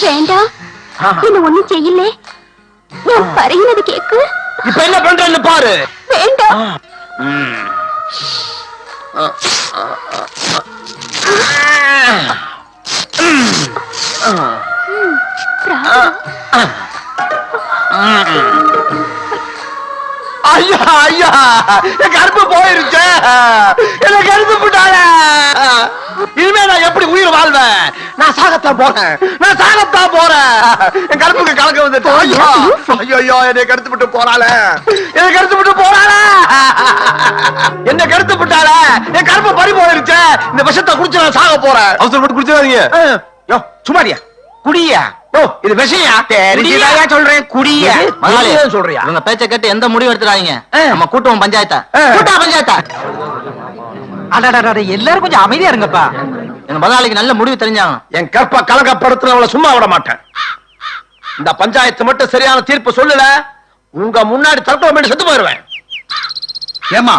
வேண்டாம், என்ன ஒண்ணும் செய்யலே. நான் பறையினது கேக்கு. இப்ப என்ன பண்றேன்னு பாரு. வேண்டாம். ஐயா ஐயா, என் கருப்பு போயிருச்சு. என்ன கருத்து போட்டால. இனிமே நான் எப்படி உயிர் வாழ்வேன்? நான் சாகத்தான் போறேன், நான் சாகத்தான் போறேன். என் கருப்புக்கு கலக்க வந்துட்டு. ஐயோ ஐயோ, என்னை கருத்து விட்டு போறாள, என்னை கருத்து விட்டு போறாள, என்ன கருத்து விட்டால. என் கருப்பு பறி போயிருச்சு. இந்த விஷத்தை குடிச்சு நான் சாக போறேன். அவசரப்பட்டு குடிச்சிடாதீங்க. யோ சுமாரியா, குடியா? இது விஷயா? தெரிஞ்சுதாயா சொல்றேன், குடியா சொல்றியா? உங்க பேச்ச கேட்டு எந்த முடிவு எடுத்துறாங்க? நம்ம கூட்டுவோம் பஞ்சாயத்தா. கூட்டா பஞ்சாயத்தா. அடடடட, எல்லாரும் கொஞ்சம் அமைதியா இருங்கப்பா. எங்க முதலாளிக்கு நல்ல முடிவு தெரிஞ்சாங்க. என் கற்ப கலகப்படுத்துறவளை சும்மா விட மாட்டேன். இந்த பஞ்சாயத்து மட்டும் சரியான தீர்ப்பு சொல்லல, உங்க முன்னாடி தற்கொலை செத்து போயிருவேன். ஏமா,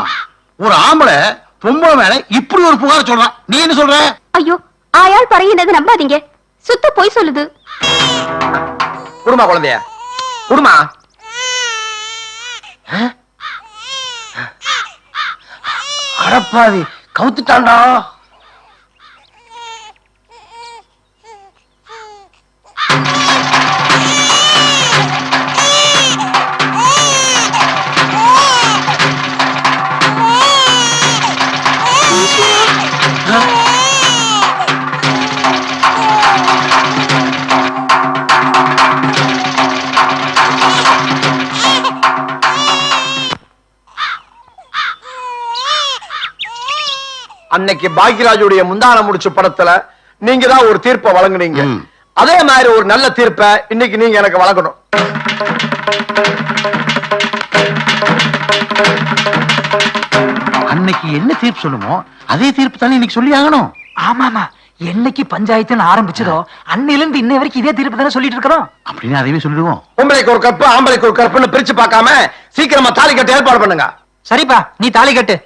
ஒரு ஆம்பளை பொம்பளை மேல இப்படி ஒரு புகார் சொல்றான், நீ என்ன சொல்ற? ஐயோ, ஆயாள் பறையினது நம்பாதீங்க, சுத்த போய் சொல்லுது. குடுமா குழந்தைய குடுமா. அடப்பாவி, கவுத்துட்டான்டா. அன்னைக்கு பாக்யராஜுடைய முந்தான முடிச்சு படத்துல நீங்க தான் ஒரு தீர்ப்பை வழங்குனீங்க. அதே மாதிரி ஒரு நல்ல தீர்ப்பை இன்னைக்கு நீங்க எனக்கு வழங்கணும். அன்னைக்கு என்ன தீர்ப்பு சொல்லுமோ அதே தீர்ப்பு தானே இன்னைக்கு சொல்லி ஆகணும். ஆமாமா, என்னைக்கு பஞ்சாயத்துன்னு ஆரம்பிச்சதோ அன்னையில இருந்து இன்னை வரைக்கும் இதே தீர்ப்பு தானே சொல்லிட்டு இருக்கிறோம். அப்படின்னு அதையே சொல்லிடுவோம். பொம்பளைக்கு ஒரு கற்பு, ஆம்பளைக்கு ஒரு கற்புன்னு பிரிச்சு பார்க்காம சீக்கிரமா தாலி கட்ட ஏற்பாடு பண்ணுங்க. சரிப்பா, நீ தாலி கட்டு.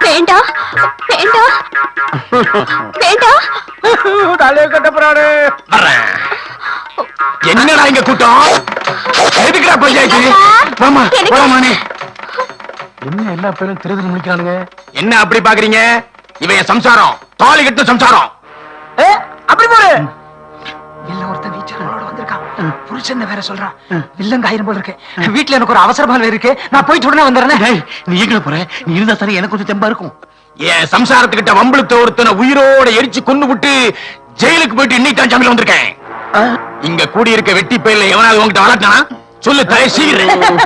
வேண்டாம் வேண்டாம் வேண்டாம். தலையை கட்ட போறாரு. என்னடா இங்க கூட்டம்? எதுக்குடா பஞ்சாயத்து? என்ன எல்லா பேரும் திருதி முடிக்கிறானுங்க? என்ன அப்படி பாக்குறீங்க? இவன் சம்சாரம், தாலி கட்டு சம்சாரம். அப்படி போடு. எல்லாம் ஒருத்தன் வீச்சரோட வந்திருக்கான். புருஷன் வேற சொல்றான். வில்லங்க ஆயிரம் போல இருக்கு. வீட்டுல எனக்கு ஒரு அவசரமா இருக்கு, நான் போயிட்டு உடனே வந்துடுறேன். நீ எங்க போற? நீ இருந்தா சரி, எனக்கு கொஞ்சம் தெம்பா இருக்கும். என் சம்சாரத்துக்கிட்ட வம்பளுத்த ஒருத்தனை உயிரோட எரிச்சு கொண்டு விட்டு ஜெயிலுக்கு போயிட்டு இன்னைக்கு தான் ஜாமீன் வந்திருக்கேன். இங்க கூடி இருக்க வெட்டி பயில எவனாவது உங்ககிட்ட வளர்க்கானா? சொல்லு தலை சீக்கிரம்.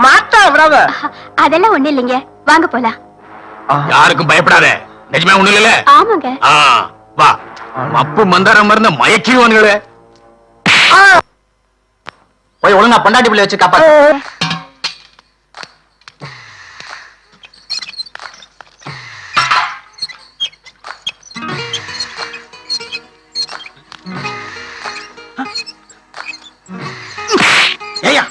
மாட்டா விடாத. அதெல்லாம் ஒண்ணு இல்லைங்க, வாங்க போலாம். யாருக்கும் பயப்படாத, நிஜமே ஒண்ணு இல்ல. ஆமாங்க. வா, மப்பு மந்தாரம் மருந்த மயக்கிடுவானுங்களே. போய் ஒழுங்கா பொண்டாட்டி பிள்ளை வச்சு காப்பாத்து. ஏய்யா,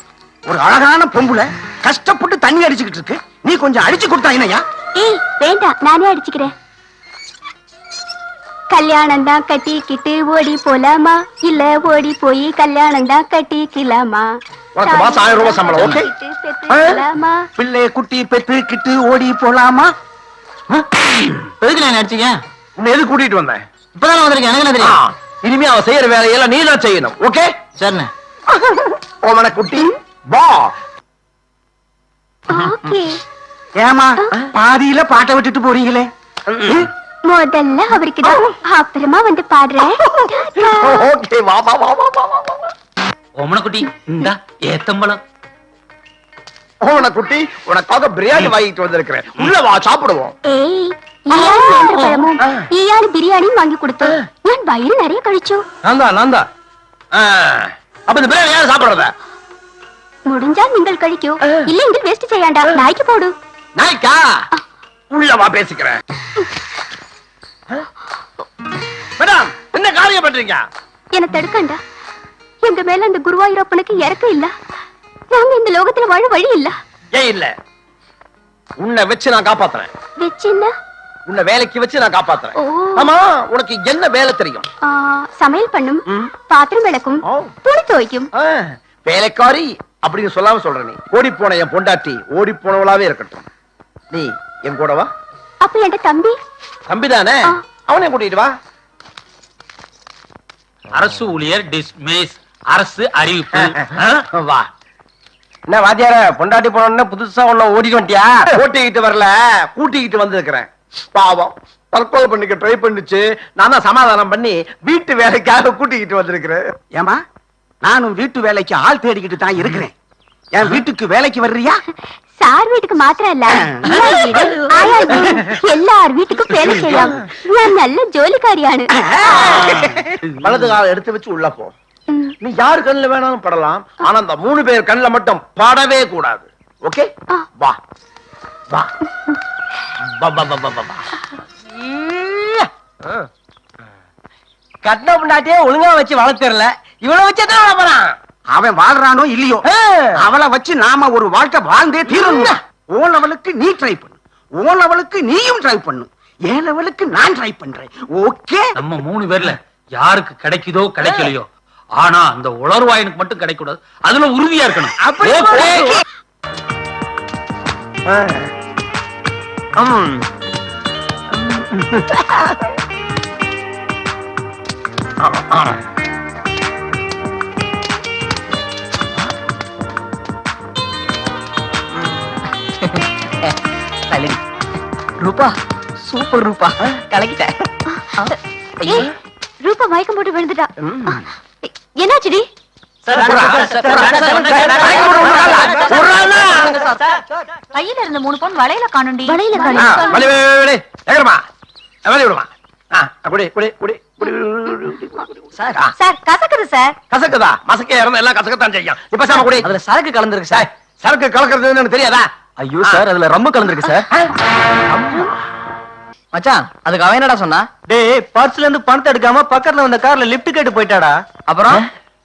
ஒரு அழகான பொம்புல கஷ்டப்பட்டு தண்ணி அடிச்சுக்கிட்டு இருக்கு, நீ கொஞ்சம் அடிச்சு கொடுத்தா என்னையா? ஏய் வேண்டாம், நானே அடிச்சுக்கிறேன். கல்யாணம் தான் கட்டிக்கிட்டு ஓடி போலாமா, இல்ல ஓடி போய் கல்யாணம் தான் கட்டிக்கலாமா? உனக்கு மாசம் 1000 ரூபாய் சம்பளம், ஓகே? பிள்ளைய குட்டி பெத்து கிட்டு ஓடி போலாமா? எதுக்கு நான் அடிச்சீங்க? உன்னை எது கூட்டிட்டு வந்தேன்? இப்பதானே வந்திருக்கேன், எனக்கு என்ன தெரியும்? இனிமே அவன் செய்யற வேலையெல்லாம் நீ தான் செய்யணும், ஓகே? சரிண்ணே. ஓமன குட்டி வா. ஓகே. ஏமா பாதியில பாட்டை விட்டுட்டு போறீங்களே? முதல்ல அவருக்கு தான், அப்புறமா வந்து பாடுறேன். ஓகே, வா வா வா வா வா வா. ஓமனக்குட்டி, இந்தா ஏத்தம்பளம். ஓமன குட்டி, உனக்காக பிரியாணி வாங்கிட்டு வந்திருக்கிறேன், உள்ள வா சாப்பிடுவோம். ஏய், ஈயான் நேந்திரப்பழமும் ஈயான் பிரியாணியும் வாங்கி கொடுத்து நான் வயிறு நிறைய கழிச்சோம். நான் தான். அப்ப இந்த பிரியாணி யாரும் சாப்பிடுறத? முடிஞ்சால் நீங்கள் கழிக்கோ, இல்லைங்கள் வேஸ்ட் செய்யாண்டா, நாய்க்கு போடு. நாய்க்கா? உள்ள வா பேசிக்கிறேன். மேடம், என்ன காரியம் பண்றீங்க? என்ன தடுக்கண்டா, எங்க மேல அந்த குருவாயூரப்பனுக்கு இறக்க இல்ல. நாங்க இந்த லோகத்துல வாழ வழி இல்ல. ஏன் இல்ல? உன்னை வச்சு நான் காப்பாத்துறேன். வச்சுன்னா உன்னை வேலைக்கு வச்சு நான் காப்பாத்துறேன். ஓ. ஆமா, உனக்கு என்ன வேலை தெரியும்? சமையல் பண்ணும், ம். பாத்திரம் விளக்கும், ஓ. துணி துவைக்கும். வேலைக்காரி அப்படின்னு சொல்லாம சொல்ற நீ. ஓடி போன என் பொண்டாட்டி ஓடி போனவளாவே இருக்கட்டும். நீ என் கூட வா. அப்ப என்கிட்ட தம்பி தம்பிதானே, ஆ. அவனை கூட்டிட்டு வா. அரசு ஊழியர் டிஸ்மிஸ். அரசு அறிவிப்பு. வா. என்ன வாத்தியார, பொண்டாட்டி போனோன்னு புதுசா ஒண்ணு ஓடிட்டு வந்துட்டியா? ஓட்டிக்கிட்டு வரல, கூட்டிக்கிட்டு வந்திருக்கிறேன். பாவம் தற்கொலை பண்ணிக்க ட்ரை பண்ணுச்சு. நான் தான் சமாதானம் பண்ணி வீட்டு வேலைக்காக கூட்டிக்கிட்டு வந்திருக்கிறேன். ஏமா நானும் வீட்டு வேலைக்கு ஆள் தேடிக்கிட்டு தான் இருக்கிறேன். என் வீட்டுக்கு வேலைக்கு வர்றியா? சார் வீட்டுக்கு மாத்திரம் இல்ல, அம்மா வீடு, ஆயா வீடு, எல்லார் வீட்டுக்கும் வேலை செய்யலாம். நான் நல்ல ஜோலிக்காரியானு. வலது காலை எடுத்து வச்சு உள்ள போ. நீ யாரு கண்ணுல வேணாலும் படலாம், ஆனா அந்த 3 பேர் கண்ணுல மட்டும் படவே கூடாது. ஓகே? ஆ. வா வா வா வா வா வா வா. கட்டின பொண்டாட்டியே ஒழுங்கா வச்சு வளர்த்துறல, இவ்வளவு வச்சதான் வளர்ப்பான். அவன் வாழ்றானோ இல்லையோ, அவளை வச்சு நாம ஒரு வாழ்க்கை வாழ்ந்தே தீரணும். ஓ லெவலுக்கு நீ ட்ரை பண்ணு, ஓ லெவலுக்கு நீயும் ட்ரை பண்ணு, என் லெவலுக்கு நான் ட்ரை பண்றேன். ஓகே? நம்ம 3 பேர்ல யாருக்கு கிடைக்குதோ கிடைக்கலையோ, ஆனா அந்த உளர்வாயனுக்கு மட்டும் கிடைக்க கூடாது. அதுல உறுதியா இருக்கணும். அப்படி ஓகே. ரூபா, சூப்பர் ரூபா, கலக்கிட்டேன். ஏய், ரூபா மயக்கம் போட்டு விழுந்துட்டா. என்னாச்சுடி? கையில இருந்த 3 பவுன் வளையல காணுண்டி. வளையல ஆ, காணோம். வலி, வலி, வலி. ஏகரமா, வலி விடுமா. குடி குடி குடி குடி. சார், ஆ, சார் கசக்குது சார். கசக்குதா? மசக்கே இறந்து எல்லாம் கசக்கத்தான் செய்யும். இப்ப சாம குடி. அதுல சரக்கு கலந்துருக்கு சார். சரக்கு கலக்கிறது எனக்கு தெரியாதா? ஐயோ சார், அதுல ரம்மு கலந்துருக்கு சார். மச்சான், அதுக்கு அவன் என்னடா சொன்னா? டேய், பர்ஸ்ல இருந்து பணத்தை எடுக்காம பக்கத்துல வந்த கார்ல லிஃப்ட் கேட்டு போயிட்டாடா. அப்புறம்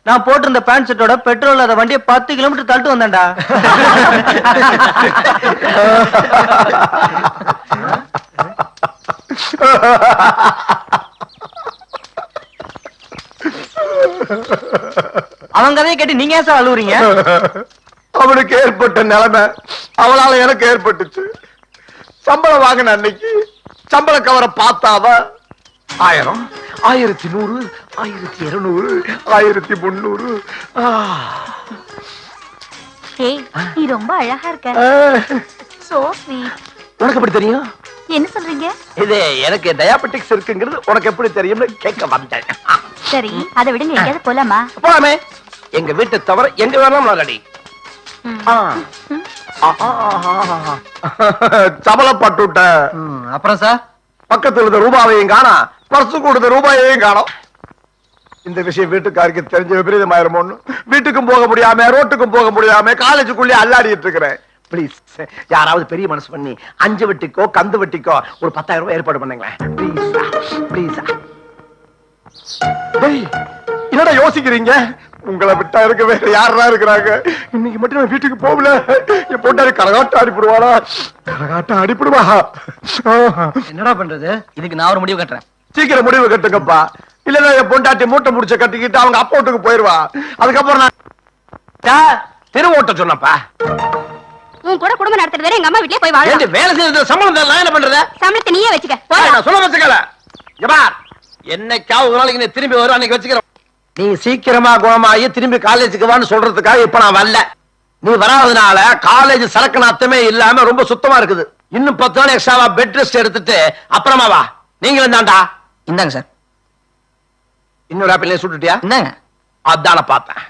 நான் போட்டிருந்த பேண்ட் ஷர்ட்டோட பெட்ரோல் அத வண்டியை 10 கிலோமீட்டர் தள்ளிட்டு வந்தேன்டா. அவன் கதையை கேட்டு நீங்க ஏன் சார் அழுவுறீங்க? அவனுக்கு ஏற்பட்ட நிலைமை அவளால எனக்கு ஏற்பட்டுச்சு. சம்பளம் வாங்கின அன்னைக்கு சம்பள கவரை பார்த்தாவ 1000, 1100, 1200, 1300. ஏய், நீ ரொம்ப அழகா இருக்க. So sweet. உனக்கு எப்படி தெரியும்? என்ன சொல்றீங்க? இது எனக்கு டயாபெட்டிக்ஸ் இருக்குங்கிறது உனக்கு எப்படி தெரியும்னு கேட்க வந்தேன். சரி, அதை விடுங்க, எங்கேயாவது போலாமா? போலாமே. எங்க வீட்டை தவிர எங்க வேணாலும் நான் ரெடி. சபலப்பட்டு விட்டேன். அப்புறம் சார், பக்கத்துல இருந்த ரூபாவையும் காணா, பர்சு கொடுத்த ரூபாயையும் காணோம். இந்த விஷயம் வீட்டுக்காருக்கு தெரிஞ்ச விபரீதமாயிருமோன்னு வீட்டுக்கும் போக முடியாம, ரோட்டுக்கும் போக முடியாம, காலேஜுக்குள்ளே அல்லாடிட்டு இருக்கிறேன். பிளீஸ், யாராவது பெரிய மனசு பண்ணி 5 வட்டிக்கோ கந்து வட்டிக்கோ ஒரு 10,000 ரூபாய் ஏற்பாடு பண்ணுங்களேன். ப்ளீஸ். என்னடா யோசிக்கிறீங்க? உங்களை விட்டா இருக்க வேற யாரா இருக்கிறாங்க? இன்னைக்கு மட்டும் நான் வீட்டுக்கு போகல, என் பொண்டாடி கரகாட்டம் அடிப்படுவாளா? கரகாட்டம் அடிப்படுவா? என்னடா பண்றது? இதுக்கு நான் ஒரு முடிவு கட்டுறேன். சீக்கிரம் முடிவு கட்டுங்கப்பா, இல்லன்னா என் பொண்டாட்டி மூட்டை முடிச்ச கட்டிக்கிட்டு அவங்க அப்பா வீட்டுக்கு போயிருவா. அதுக்கப்புறம் நான் தெரு ஓட்ட சொன்னப்பா. உன் கூட குடும்பம் நடத்துறது எங்க அம்மா வீட்லயே போய் வாழ. வேலை செய்யறது சம்பளம் நான் என்ன பண்றது? சம்பளத்தை நீயே வச்சுக்க. நான் சொல்ல வச்சுக்கல. என்னைக்காவது ஒரு நாளைக்கு நீ திரும்பி வரும், அன்னைக்கு வச்சுக்கிறேன். நீ சீக்கிரமா குணமாயி திரும்பி காலேஜுக்கு வான்னு சொல்றதுக்காக இப்ப நான் வரல. நீ வராதனால காலேஜ் சரக்கு நாத்தமே இல்லாம ரொம்ப சுத்தமா இருக்குது. இன்னும் 10 நாள் எக்ஸ்ட்ராவா பெட் ரெஸ்ட் எடுத்துட்டு அப்புறமா வா. நீங்களும் தாண்டா. இந்தாங்க சார். இன்னொரு ஆப்பிள் சுட்டுட்டியா? இந்தாங்க. அதான பார்த்தேன்.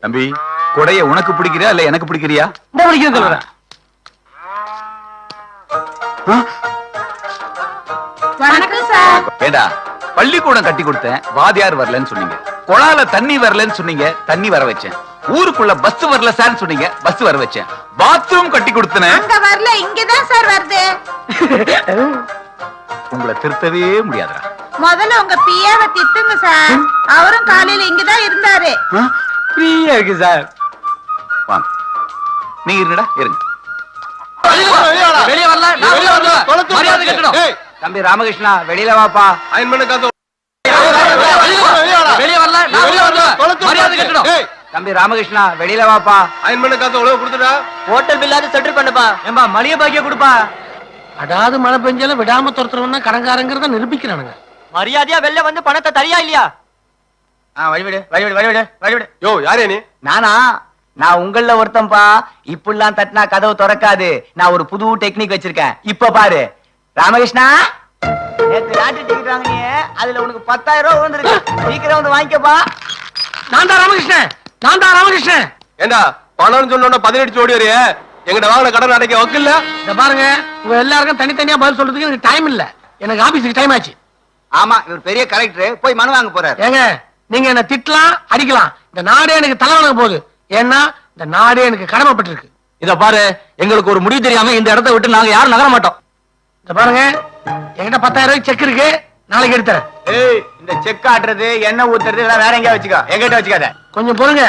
தம்பி, கொடைய உனக்கு பிடிக்கிறியா இல்ல எனக்கு பிடிக்கிறியா? இந்த பிடிக்கும் சொல்றேன். வணக்கம் சார். ஏடா, பள்ளிக்கூடம் கட்டி கொடுத்தேன், வாதியார் வரலன்னு சொன்னீங்க. குழால தண்ணி வரலன்னு சொன்னீங்க, தண்ணி வர வச்சேன். ஊருக்குள்ள பஸ் வரல சார் சொன்னீங்க, பஸ் வர வச்சேன். பாத்ரூம் கட்டி கொடுத்தேன். அங்க வரல, இங்கதான் சார் வருது. உங்களை திருத்தவே முடியாதுடா. முதல்ல உங்க பியாவை திட்டுங்க சார். அவரும் காலையில இங்கதான் இருந்தாரு. ஃப்ரீயா இருக்கு சார். வாங்க. நீங்க இருங்கடா இருங்க வெளியே வரல நான் உள்ள வருவேன். மரியாதை கட்டணும். தம்பி ராமகிருஷ்ணா வெளியில வாப்பா. வெளியே வரல நான் உள்ள வருவேன். மரியாதை கட்டணும். தம்பி ராமகிருஷ்ணா வெளியில வாப்பா. ஹோட்டல் பில்லாவது செட்டில் பண்ணுப்பா. ஏம்பா மளிகை பாக்கிய கொடுப்பா. அடாது மழை பெஞ்சாலும் விடாம துரத்துறவன்னா கடங்காரங்கிறத நிரூபிக்கிறானுங்க. மரியாதையா வெளில வந்து பணத்தை தரியா இல்லையா? வழிவிடு வழிவிடு வழிவிடு வழிவிடு. யோ யாரே நீ? நானா? நான் உங்கள ஒருத்தன்பா. இப்படிலாம் தட்டினா கதவு திறக்காது. நான் ஒரு புது டெக்னிக் வச்சிருக்கேன். இப்ப பாரு ராமகிருஷ்ணா, நேத்து லாட்டரி டிக்கெட் வாங்கினியே, அதுல உனக்கு 10,000 ரூபாய் வந்திருக்கு. சீக்கிரம் வந்து வாங்கிக்கப்பா. நான் தான் ராமகிருஷ்ணன். நான் தான் ராமகிருஷ்ணன். ஏண்டா பணம்னு சொன்னோட 18 ஓடி வரைய எங்கிட்ட வாங்கின கடன் அடைக்க வக்கில்ல. இத பாருங்க, உங்க எல்லாருக்கும் தனித்தனியா பதில் சொல்றதுக்கு எனக்கு டைம் இல்ல. எனக்கு ஆபீஸுக்கு டைம் ஆச்சு. ஆமா, இவர் பெரிய கலெக்டர், போய் மனு வாங்க போறாரு. ஏங்க, நீங்க என்ன திட்டலாம் அடிக்கலாம், இந்த நாடே எனக்கு தலை வணங்க போகுது. ஏன்னா இந்த நாடே எனக்கு கடமைப்பட்டிருக்கு. இத பாரு, எங்களுக்கு ஒரு முடிவு தெரியாம இந்த இடத்தை விட்டு நாங்க யாரும் நகர மாட்டோம். இத பாருங்க, என்கிட்ட 10,000 ரூபாய் செக் இருக்கு, நாளைக்கு எடுத்துறேன். ஏய், இந்த செக் ஆட்டுறது, எண்ணெய் ஊத்துறது இதெல்லாம் வேற எங்கேயா வச்சுக்கோ, எங்கிட்ட வச்சுக்காத. கொஞ்சம் பொறுங்க.